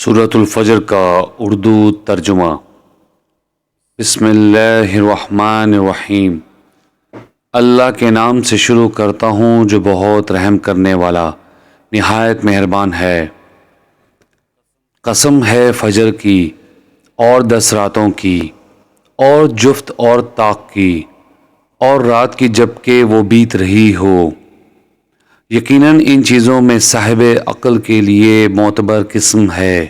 سورۃ الفجر کا اردو ترجمہ۔ بسم اللہ الرحمن الرحیم۔ اللہ کے نام سے شروع کرتا ہوں جو بہت رحم کرنے والا نہایت مہربان ہے۔ قسم ہے فجر کی اور 10 راتوں کی اور جفت اور طاق کی اور رات کی جب کہ وہ بیت رہی ہو۔ یقیناً ان چیزوں میں صاحب عقل کے لیے معتبر قسم ہے۔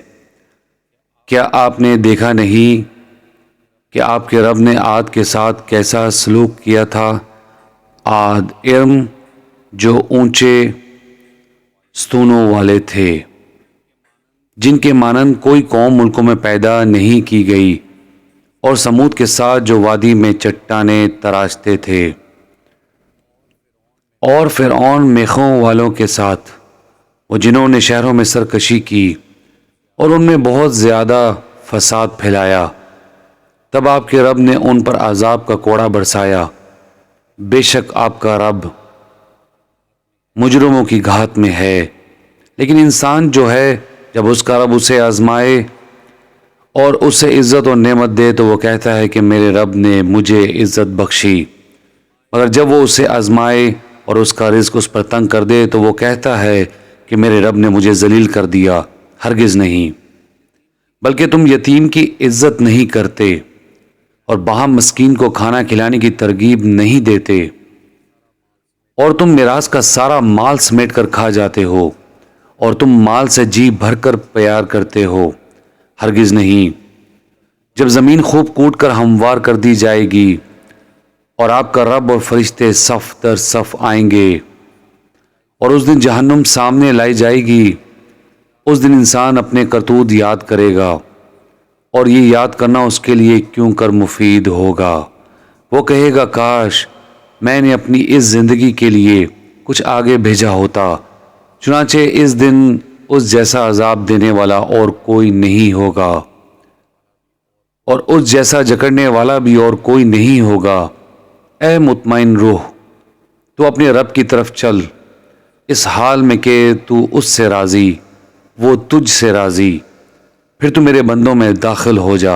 کیا آپ نے دیکھا نہیں کہ آپ کے رب نے عاد کے ساتھ کیسا سلوک کیا تھا؟ عاد ارم جو اونچے ستونوں والے تھے، جن کے مانند کوئی قوم ملکوں میں پیدا نہیں کی گئی، اور سمود کے ساتھ جو وادی میں چٹانیں تراشتے تھے، اور فرعون میخوں والوں کے ساتھ وہ جنہوں نے شہروں میں سرکشی کی اور ان میں بہت زیادہ فساد پھیلایا۔ تب آپ کے رب نے ان پر عذاب کا کوڑا برسایا۔ بے شک آپ کا رب مجرموں کی گھات میں ہے۔ لیکن انسان جو ہے، جب اس کا رب اسے آزمائے اور اسے عزت اور نعمت دے تو وہ کہتا ہے کہ میرے رب نے مجھے عزت بخشی، مگر جب وہ اسے آزمائے اور اس کا رزق اس پر تنگ کر دے تو وہ کہتا ہے کہ میرے رب نے مجھے ذلیل کر دیا۔ ہرگز نہیں، بلکہ تم یتیم کی عزت نہیں کرتے اور باہم مسکین کو کھانا کھلانے کی ترغیب نہیں دیتے، اور تم میراث کا سارا مال سمیٹ کر کھا جاتے ہو، اور تم مال سے جی بھر کر پیار کرتے ہو۔ ہرگز نہیں، جب زمین خوب کوٹ کر ہموار کر دی جائے گی اور آپ کا رب اور فرشتے صف در صف آئیں گے، اور اس دن جہنم سامنے لائی جائے گی، اس دن انسان اپنے کرتوت یاد کرے گا، اور یہ یاد کرنا اس کے لیے کیوں کر مفید ہوگا۔ وہ کہے گا کاش میں نے اپنی اس زندگی کے لیے کچھ آگے بھیجا ہوتا۔ چنانچہ اس دن اس جیسا عذاب دینے والا اور کوئی نہیں ہوگا، اور اس جیسا جکڑنے والا بھی اور کوئی نہیں ہوگا۔ اے مطمئن روح، تو اپنے رب کی طرف چل، اس حال میں کہ تو اس سے راضی، وہ تجھ سے راضی۔ پھر تو میرے بندوں میں داخل ہو جا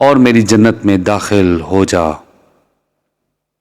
اور میری جنت میں داخل ہو جا۔